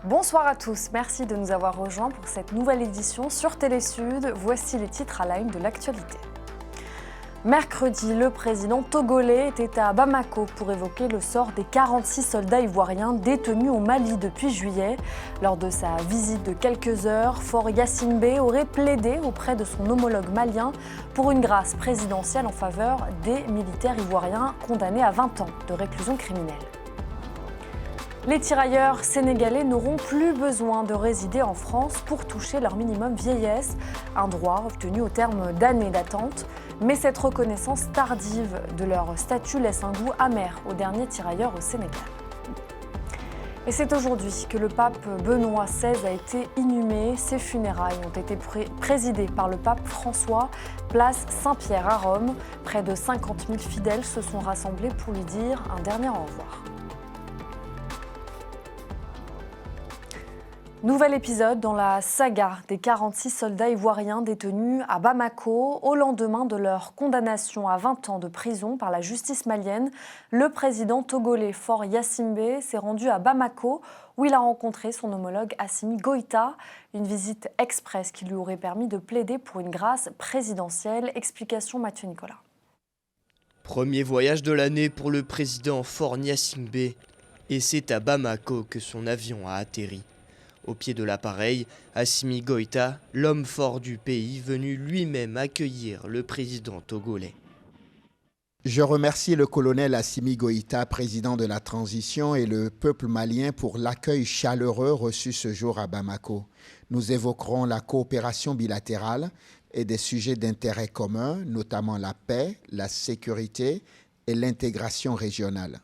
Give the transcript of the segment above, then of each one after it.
Bonsoir à tous, merci de nous avoir rejoints pour cette nouvelle édition sur Télésud. Voici les titres à la une de l'actualité. Mercredi, le président togolais était à Bamako pour évoquer le sort des 46 soldats ivoiriens détenus au Mali depuis juillet. Lors de sa visite de quelques heures, Faure Gnassingbé aurait plaidé auprès de son homologue malien pour une grâce présidentielle en faveur des militaires ivoiriens condamnés à 20 ans de réclusion criminelle. Les tirailleurs sénégalais n'auront plus besoin de résider en France pour toucher leur minimum vieillesse, un droit obtenu au terme d'années d'attente. Mais cette reconnaissance tardive de leur statut laisse un goût amer aux derniers tirailleurs au Sénégal. Et c'est aujourd'hui que le pape Benoît XVI a été inhumé. Ses funérailles ont été présidées par le pape François, place Saint-Pierre à Rome. Près de 50 000 fidèles se sont rassemblés pour lui dire un dernier au revoir. Nouvel épisode dans la saga des 46 soldats ivoiriens détenus à Bamako. Au lendemain de leur condamnation à 20 ans de prison par la justice malienne, le président togolais Faure Gnassingbé s'est rendu à Bamako où il a rencontré son homologue Assimi Goïta. Une visite express qui lui aurait permis de plaider pour une grâce présidentielle. Explication Mathieu Nicolas. Premier voyage de l'année pour le président Faure Gnassingbé. Et c'est à Bamako que son avion a atterri. Au pied de l'appareil, Assimi Goïta, l'homme fort du pays, venu lui-même accueillir le président togolais. Je remercie le colonel Assimi Goïta, président de la transition, et le peuple malien pour l'accueil chaleureux reçu ce jour à Bamako. Nous évoquerons la coopération bilatérale et des sujets d'intérêt commun, notamment la paix, la sécurité et l'intégration régionale.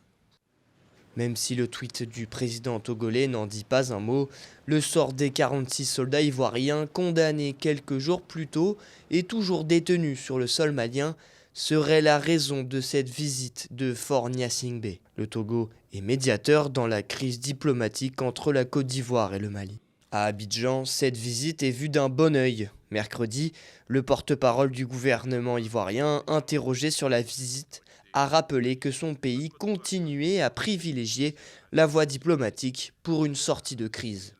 Même si le tweet du président togolais n'en dit pas un mot, le sort des 46 soldats ivoiriens condamnés quelques jours plus tôt et toujours détenus sur le sol malien serait la raison de cette visite de Faure Gnassingbé. Le Togo est médiateur dans la crise diplomatique entre la Côte d'Ivoire et le Mali. À Abidjan, cette visite est vue d'un bon œil. Mercredi, le porte-parole du gouvernement ivoirien, interrogé sur la visite, a rappelé que son pays continuait à privilégier la voie diplomatique pour une sortie de crise.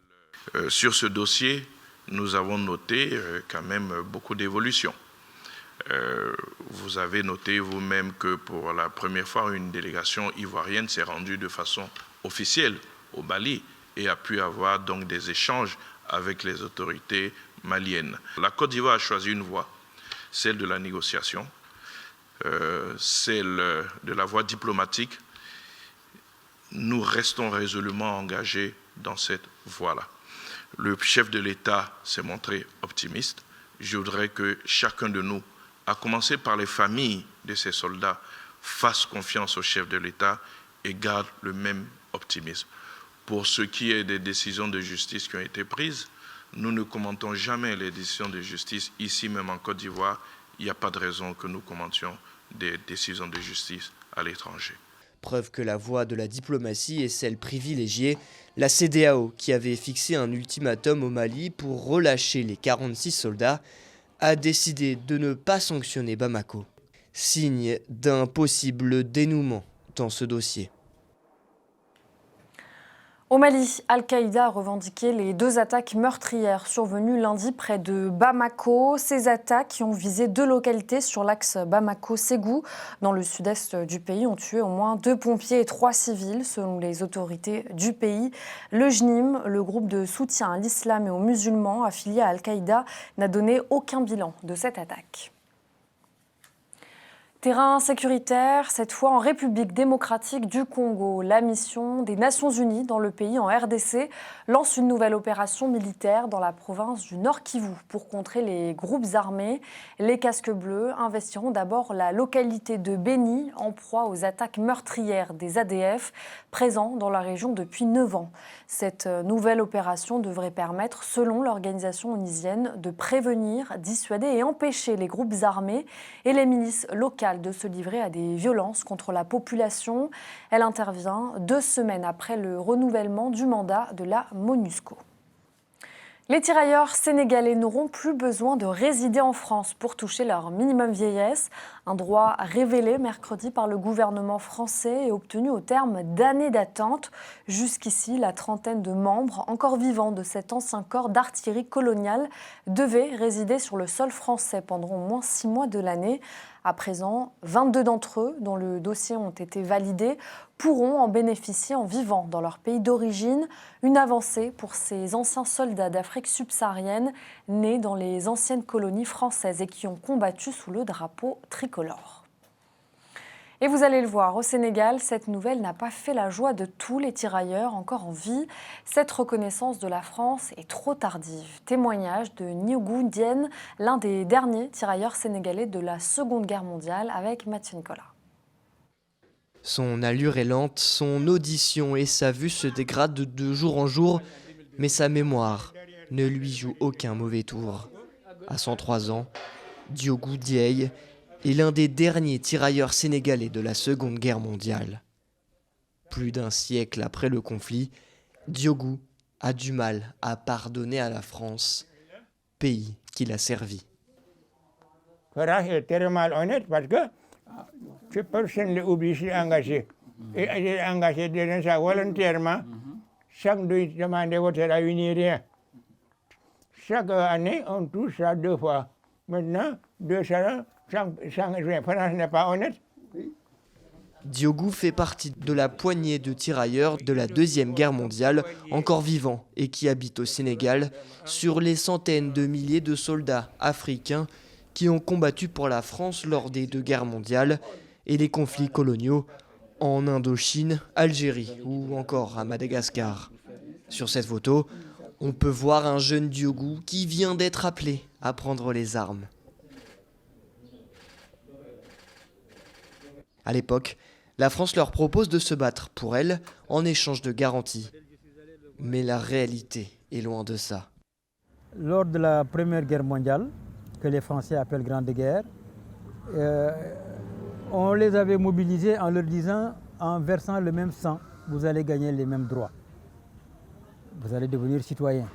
Sur ce dossier, nous avons noté quand même beaucoup d'évolutions. Vous avez noté vous-même que pour la première fois, une délégation ivoirienne s'est rendue de façon officielle au Mali et a pu avoir donc des échanges avec les autorités maliennes. La Côte d'Ivoire a choisi une voie, celle de la négociation. Celle de la voie diplomatique, nous restons résolument engagés dans cette voie-là. Le chef de l'État s'est montré optimiste. Je voudrais que chacun de nous, à commencer par les familles de ces soldats, fasse confiance au chef de l'État et garde le même optimisme. Pour ce qui est des décisions de justice qui ont été prises, nous ne commentons jamais les décisions de justice. Ici, même en Côte d'Ivoire, il n'y a pas de raison que nous commentions des décisions de justice à l'étranger. Preuve que la voie de la diplomatie est celle privilégiée, la CEDEAO, qui avait fixé un ultimatum au Mali pour relâcher les 46 soldats, a décidé de ne pas sanctionner Bamako. Signe d'un possible dénouement dans ce dossier. Au Mali, Al-Qaïda a revendiqué les 2 attaques meurtrières survenues lundi près de Bamako. Ces attaques qui ont visé 2 localités sur l'axe Bamako-Ségou, dans le sud-est du pays, ont tué au moins 2 pompiers et 3 civils, selon les autorités du pays. Le JNIM, le groupe de soutien à l'islam et aux musulmans affilié à Al-Qaïda, n'a donné aucun bilan de cette attaque. Terrain sécuritaire, cette fois en République démocratique du Congo. La mission des Nations Unies dans le pays, en RDC, lance une nouvelle opération militaire dans la province du Nord Kivu pour contrer les groupes armés. Les casques bleus investiront d'abord la localité de Beni, en proie aux attaques meurtrières des ADF, présents dans la région depuis 9 ans. Cette nouvelle opération devrait permettre, selon l'organisation onusienne, de prévenir, dissuader et empêcher les groupes armés et les milices locales de se livrer à des violences contre la population. Elle intervient 2 semaines après le renouvellement du mandat de la MONUSCO. Les tirailleurs sénégalais n'auront plus besoin de résider en France pour toucher leur minimum vieillesse. Un droit révélé mercredi par le gouvernement français et obtenu au terme d'années d'attente. Jusqu'ici, la trentaine de membres encore vivants de cet ancien corps d'artillerie coloniale devaient résider sur le sol français pendant au moins 6 mois de l'année. À présent, 22 d'entre eux, dont le dossier ont été validés, pourront en bénéficier en vivant dans leur pays d'origine. Une avancée pour ces anciens soldats d'Afrique subsaharienne nés dans les anciennes colonies françaises et qui ont combattu sous le drapeau tricolore. Et vous allez le voir, au Sénégal, cette nouvelle n'a pas fait la joie de tous les tirailleurs encore en vie. Cette reconnaissance de la France est trop tardive. Témoignage de Ndiogou Diène, l'un des derniers tirailleurs sénégalais de la Seconde Guerre mondiale, avec Mathieu Nicolas. Son allure est lente, son audition et sa vue se dégradent de jour en jour, mais sa mémoire ne lui joue aucun mauvais tour. À 103 ans, Ndiogou Dièye est l'un des derniers tirailleurs sénégalais de la Seconde Guerre mondiale. Plus d'un siècle après le conflit, Ndiogou a du mal à pardonner à la France, pays qu'il a servi. Farah est tellement honnête parce que personne ne l'oublie, s'il est engagé. Et il est engagé dans ça volontairement, sans demander votre avis ni rien. Chaque année, on touche ça 2 fois. Maintenant, 200 sans rien. Farah n'est pas honnête. Ndiogou fait partie de la poignée de tirailleurs de la Deuxième Guerre mondiale encore vivants et qui habitent au Sénégal sur les centaines de milliers de soldats africains qui ont combattu pour la France lors des 2 guerres mondiales et les conflits coloniaux en Indochine, Algérie ou encore à Madagascar. Sur cette photo, on peut voir un jeune Ndiogou qui vient d'être appelé à prendre les armes. À l'époque, la France leur propose de se battre pour elle en échange de garanties. Mais la réalité est loin de ça. Lors de la Première Guerre mondiale, que les Français appellent Grande Guerre, on les avait mobilisés en leur disant, en versant le même sang, vous allez gagner les mêmes droits. Vous allez devenir citoyen,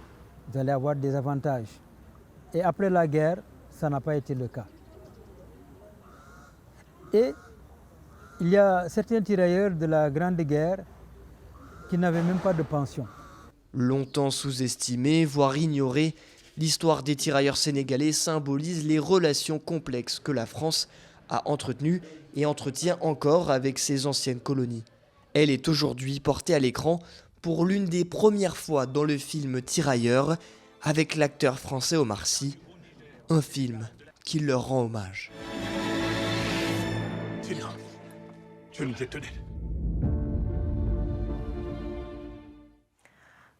vous allez avoir des avantages. Et après la guerre, ça n'a pas été le cas. Et il y a certains tirailleurs de la Grande Guerre qui n'avaient même pas de pension. Longtemps sous-estimée, voire ignorée, l'histoire des tirailleurs sénégalais symbolise les relations complexes que la France a entretenues et entretient encore avec ses anciennes colonies. Elle est aujourd'hui portée à l'écran pour l'une des premières fois dans le film Tirailleurs avec l'acteur français Omar Sy, un film qui leur rend hommage.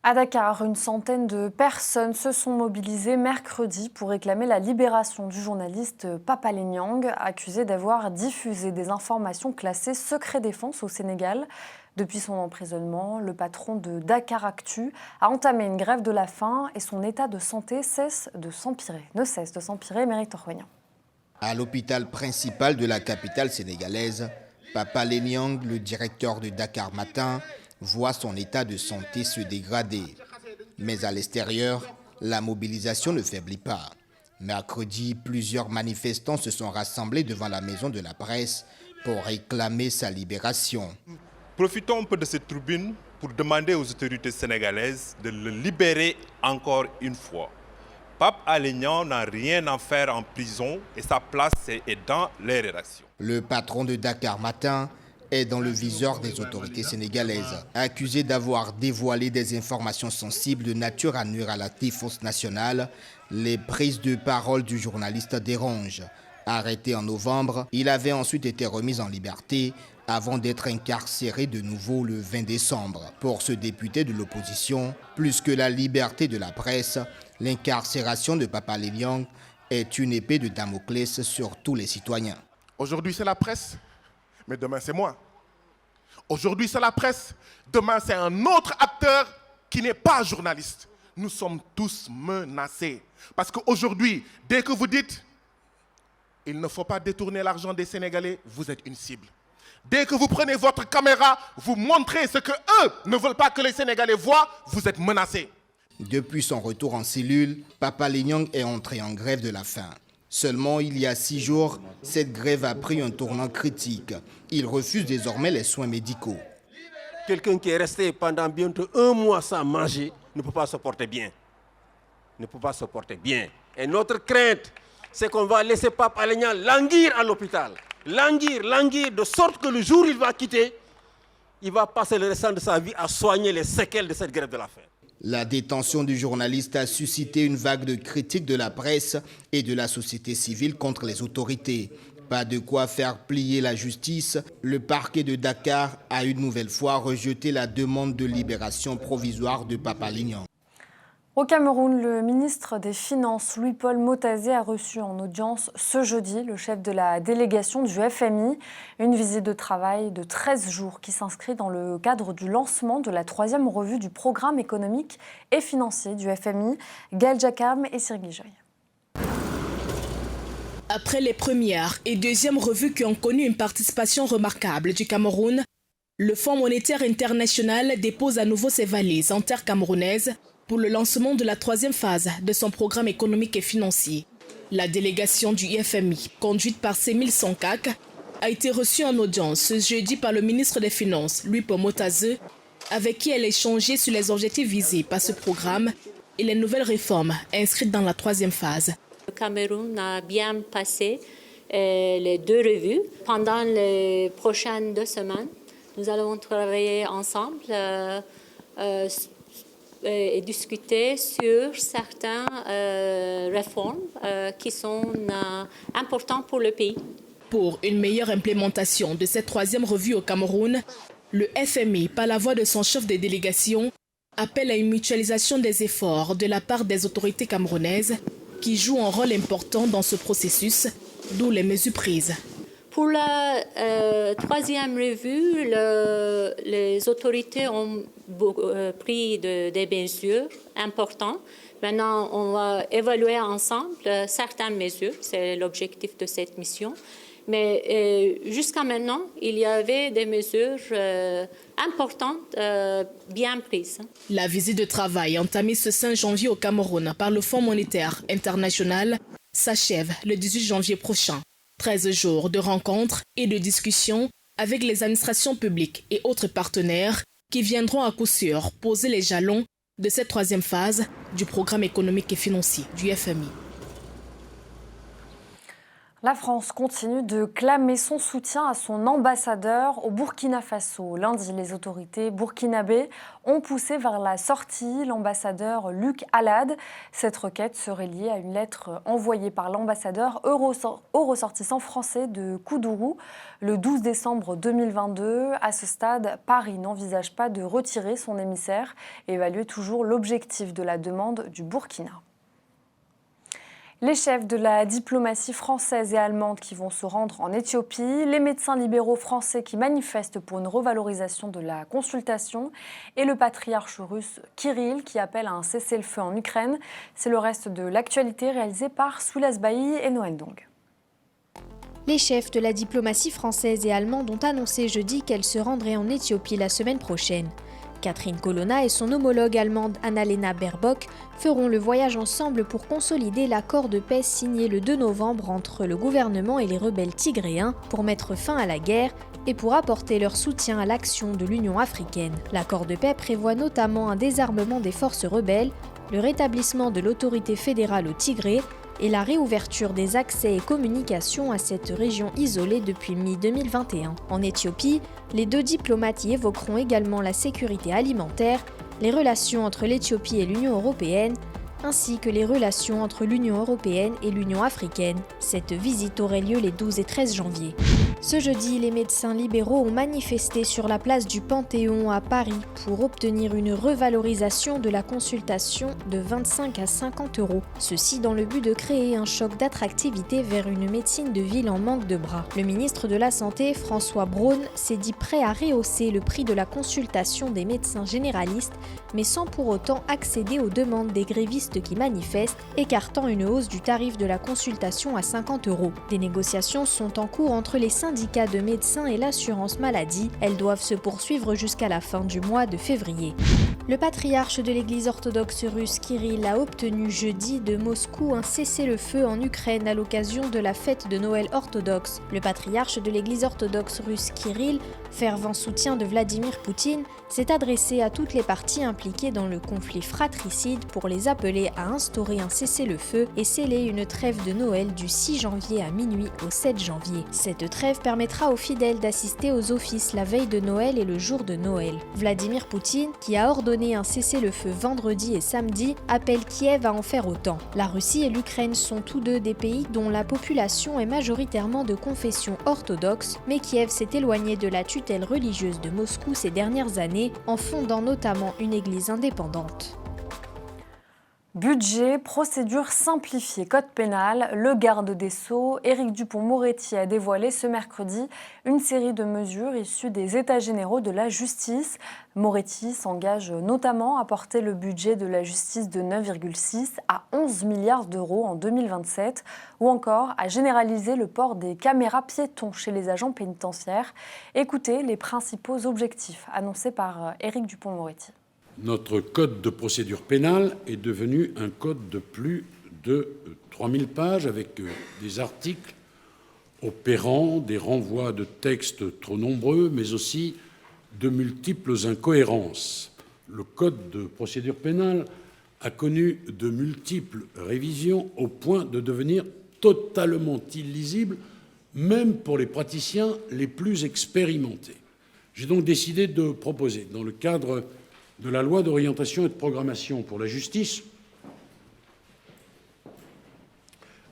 À Dakar, une centaine de personnes se sont mobilisées mercredi pour réclamer la libération du journaliste Papa Alé Niang, accusé d'avoir diffusé des informations classées secret défense au Sénégal. Depuis son emprisonnement, le patron de Dakaractu a entamé une grève de la faim et son état de santé ne cesse de s'empirer, Méritor Roignan. À l'hôpital principal de la capitale sénégalaise, Papa Alé Niang, le directeur de Dakar Matin, voit son état de santé se dégrader. Mais à l'extérieur, la mobilisation ne faiblit pas. Mercredi, plusieurs manifestants se sont rassemblés devant la maison de la presse pour réclamer sa libération. Profitons un peu de cette tribune pour demander aux autorités sénégalaises de le libérer encore une fois. Pape Alé Niang n'a rien à faire en prison et sa place est dans les rédactions. Le patron de Dakar Matin est dans le viseur des autorités sénégalaises, accusé d'avoir dévoilé des informations sensibles de nature à nuire à la défense nationale. Les prises de parole du journaliste dérangent. Arrêté en novembre, il avait ensuite été remis en liberté avant d'être incarcéré de nouveau le 20 décembre. Pour ce député de l'opposition, plus que la liberté de la presse, l'incarcération de Papa Alé Niang est une épée de Damoclès sur tous les citoyens. Aujourd'hui, c'est la presse, mais demain, c'est moi. Aujourd'hui, c'est la presse, demain, c'est un autre acteur qui n'est pas journaliste. Nous sommes tous menacés. Parce qu'aujourd'hui, dès que vous dites « il ne faut pas détourner l'argent des Sénégalais », vous êtes une cible. Dès que vous prenez votre caméra, vous montrez ce qu'eux ne veulent pas que les Sénégalais voient, vous êtes menacés. Depuis son retour en cellule, Papa Lényang est entré en grève de la faim. Seulement, il y a 6 jours, cette grève a pris un tournant critique. Il refuse désormais les soins médicaux. Quelqu'un qui est resté pendant bientôt 1 mois sans manger ne peut pas se porter bien. Ne peut pas se porter bien. Et notre crainte, c'est qu'on va laisser Pape Alé Niang languir à l'hôpital. Languir, de sorte que le jour où il va quitter, il va passer le restant de sa vie à soigner les séquelles de cette grève de la faim. La détention du journaliste a suscité une vague de critiques de la presse et de la société civile contre les autorités. Pas de quoi faire plier la justice, le parquet de Dakar a une nouvelle fois rejeté la demande de libération provisoire de Pape Alé Niang. Au Cameroun, le ministre des Finances, Louis-Paul Motazé, a reçu en audience ce jeudi le chef de la délégation du FMI. Une visite de travail de 13 jours qui s'inscrit dans le cadre du lancement de la 3e revue du programme économique et financier du FMI. Gaël Jacam et Sirgui Joy. Après les premières et deuxièmes revues qui ont connu une participation remarquable du Cameroun, le Fonds monétaire international dépose à nouveau ses valises en terre camerounaise pour le lancement de la 3e phase de son programme économique et financier. La délégation du FMI, conduite par Semil Sonkak, a été reçue en audience ce jeudi par le ministre des Finances, Louis-Paul Motazé, avec qui elle a échangé sur les objectifs visés par ce programme et les nouvelles réformes inscrites dans la 3e phase. Le Cameroun a bien passé les 2 revues. Pendant les prochaines 2 semaines, nous allons travailler ensemble et discuter sur certaines réformes qui sont importantes pour le pays. Pour une meilleure implémentation de cette 3e revue au Cameroun, le FMI, par la voix de son chef de délégation, appelle à une mutualisation des efforts de la part des autorités camerounaises qui jouent un rôle important dans ce processus, d'où les mesures prises. Pour la 3e revue, les autorités ont pris des mesures importantes. Maintenant, on va évaluer ensemble certaines mesures. C'est l'objectif de cette mission. Mais jusqu'à maintenant, il y avait des mesures importantes, bien prises. La visite de travail entamée ce 5 janvier au Cameroun par le Fonds monétaire international s'achève le 18 janvier prochain. 13 jours de rencontres et de discussions avec les administrations publiques et autres partenaires qui viendront à coup sûr poser les jalons de cette 3e phase du programme économique et financier du FMI. La France continue de clamer son soutien à son ambassadeur au Burkina Faso. Lundi, les autorités burkinabées ont poussé vers la sortie l'ambassadeur Luc Alade. Cette requête serait liée à une lettre envoyée par l'ambassadeur au ressortissant français de Koudougou le 12 décembre 2022. À ce stade, Paris n'envisage pas de retirer son émissaire et évalue toujours l'objectif de la demande du Burkina. Les chefs de la diplomatie française et allemande qui vont se rendre en Éthiopie, les médecins libéraux français qui manifestent pour une revalorisation de la consultation et le patriarche russe Kirill qui appelle à un cessez-le-feu en Ukraine. C'est le reste de l'actualité réalisée par Soulas Bailly et Noël Dong. Les chefs de la diplomatie française et allemande ont annoncé jeudi qu'elles se rendraient en Éthiopie la semaine prochaine. Catherine Colonna et son homologue allemande Annalena Baerbock feront le voyage ensemble pour consolider l'accord de paix signé le 2 novembre entre le gouvernement et les rebelles tigréens pour mettre fin à la guerre et pour apporter leur soutien à l'action de l'Union africaine. L'accord de paix prévoit notamment un désarmement des forces rebelles, le rétablissement de l'autorité fédérale au Tigré et la réouverture des accès et communications à cette région isolée depuis mi-2021. En Éthiopie, les 2 diplomates y évoqueront également la sécurité alimentaire, les relations entre l'Éthiopie et l'Union européenne, ainsi que les relations entre l'Union européenne et l'Union africaine. Cette visite aurait lieu les 12 et 13 janvier. Ce jeudi, les médecins libéraux ont manifesté sur la place du Panthéon à Paris pour obtenir une revalorisation de la consultation de 25 à 50 €. Ceci dans le but de créer un choc d'attractivité vers une médecine de ville en manque de bras. Le ministre de la Santé, François Braun, s'est dit prêt à rehausser le prix de la consultation des médecins généralistes, mais sans pour autant accéder aux demandes des grévistes qui manifestent, écartant une hausse du tarif de la consultation à 50 €. Des négociations sont en cours entre les syndicats syndicats de médecins et l'assurance maladie. Elles doivent se poursuivre jusqu'à la fin du mois de février. Le patriarche de l'Église orthodoxe russe Kirill a obtenu jeudi de Moscou un cessez-le-feu en Ukraine à l'occasion de la fête de Noël orthodoxe. Le patriarche de l'Église orthodoxe russe Kirill, fervent soutien de Vladimir Poutine, s'est adressé à toutes les parties impliquées dans le conflit fratricide pour les appeler à instaurer un cessez-le-feu et sceller une trêve de Noël du 6 janvier à minuit au 7 janvier. Cette trêve permettra aux fidèles d'assister aux offices la veille de Noël et le jour de Noël. Vladimir Poutine, qui a ordonné un cessez-le-feu vendredi et samedi, appelle Kiev à en faire autant. La Russie et l'Ukraine sont tous deux des pays dont la population est majoritairement de confession orthodoxe, mais Kiev s'est éloigné de la tutelle religieuse de Moscou ces dernières années, en fondant notamment une église indépendante. Budget, procédure simplifiée, code pénal, le garde des Sceaux, Éric Dupond-Moretti a dévoilé ce mercredi une série de mesures issues des États généraux de la justice. Moretti s'engage notamment à porter le budget de la justice de 9,6 à 11 milliards d'euros en 2027, ou encore à généraliser le port des caméras piétons chez les agents pénitentiaires. Écoutez les principaux objectifs annoncés par Éric Dupond-Moretti. Notre code de procédure pénale est devenu un code de plus de 3000 pages avec des articles opérant des renvois de textes trop nombreux, mais aussi de multiples incohérences. Le code de procédure pénale a connu de multiples révisions au point de devenir totalement illisible, même pour les praticiens les plus expérimentés. J'ai donc décidé de proposer, dans le cadre de la loi d'orientation et de programmation pour la justice,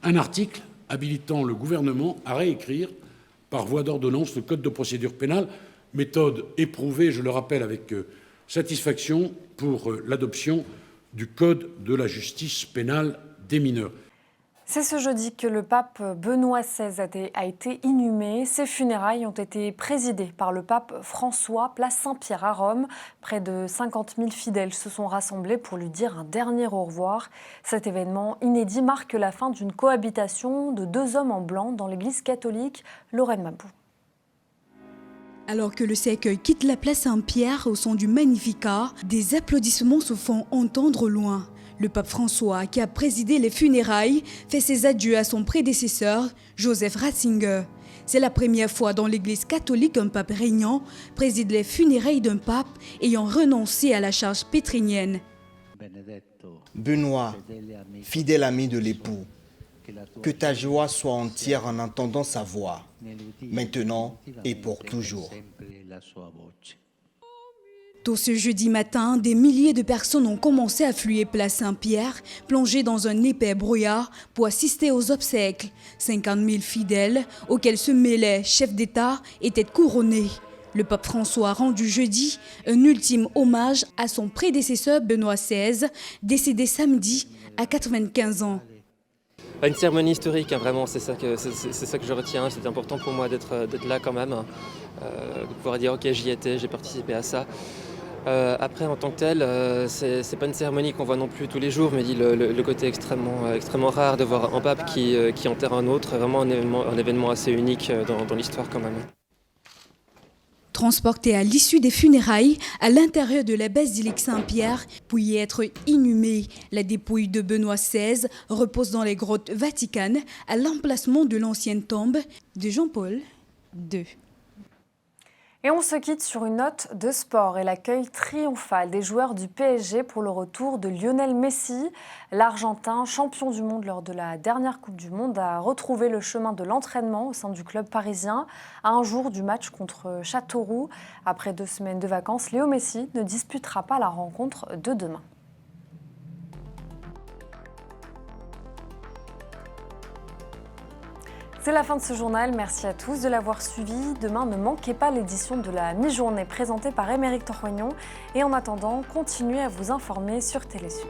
un article habilitant le gouvernement à réécrire par voie d'ordonnance le code de procédure pénale, méthode éprouvée, je le rappelle avec satisfaction, pour l'adoption du code de la justice pénale des mineurs. C'est ce jeudi que le pape Benoît XVI a été inhumé. Ses funérailles ont été présidées par le pape François, place Saint-Pierre à Rome. Près de 50 000 fidèles se sont rassemblés pour lui dire un dernier au revoir. Cet événement inédit marque la fin d'une cohabitation de deux hommes en blanc dans l'église catholique. Lorraine Mabou. Alors que le cercueil quitte la place Saint-Pierre au son du Magnificat, des applaudissements se font entendre au loin. Le pape François, qui a présidé les funérailles, fait ses adieux à son prédécesseur, Joseph Ratzinger. C'est la première fois dans l'Église catholique qu'un pape régnant préside les funérailles d'un pape ayant renoncé à la charge pétrinienne. Benoît, fidèle ami de l'époux, que ta joie soit entière en entendant sa voix, maintenant et pour toujours. Tôt ce jeudi matin, des milliers de personnes ont commencé à affluer place Saint-Pierre, plongées dans un épais brouillard pour assister aux obsèques. 50 000 fidèles, auxquels se mêlaient chefs d'État et têtes couronnées. Le pape François a rendu jeudi un ultime hommage à son prédécesseur Benoît XVI, décédé samedi à 95 ans. Une cérémonie historique, hein, vraiment, c'est ça que je retiens. C'est important pour moi d'être là quand même, de pouvoir dire ok, j'y étais, j'ai participé à ça. Après, en tant que tel, c'est pas une cérémonie qu'on voit non plus tous les jours, mais le côté extrêmement rare de voir un pape qui enterre un autre, vraiment un événement assez unique dans l'histoire quand même. Transporté à l'issue des funérailles à l'intérieur de la basilique Saint-Pierre, pour y être inhumé. La dépouille de Benoît XVI repose dans les grottes vaticanes à l'emplacement de l'ancienne tombe de Jean-Paul II. Et on se quitte sur une note de sport et l'accueil triomphal des joueurs du PSG pour le retour de Lionel Messi. L'Argentin, champion du monde lors de la dernière Coupe du Monde, a retrouvé le chemin de l'entraînement au sein du club parisien à un jour du match contre Châteauroux. Après 2 semaines de vacances, Léo Messi ne disputera pas la rencontre de demain. C'est la fin de ce journal, merci à tous de l'avoir suivi. Demain, ne manquez pas l'édition de la mi-journée présentée par Émeric Torroignon. Et en attendant, continuez à vous informer sur Télésud.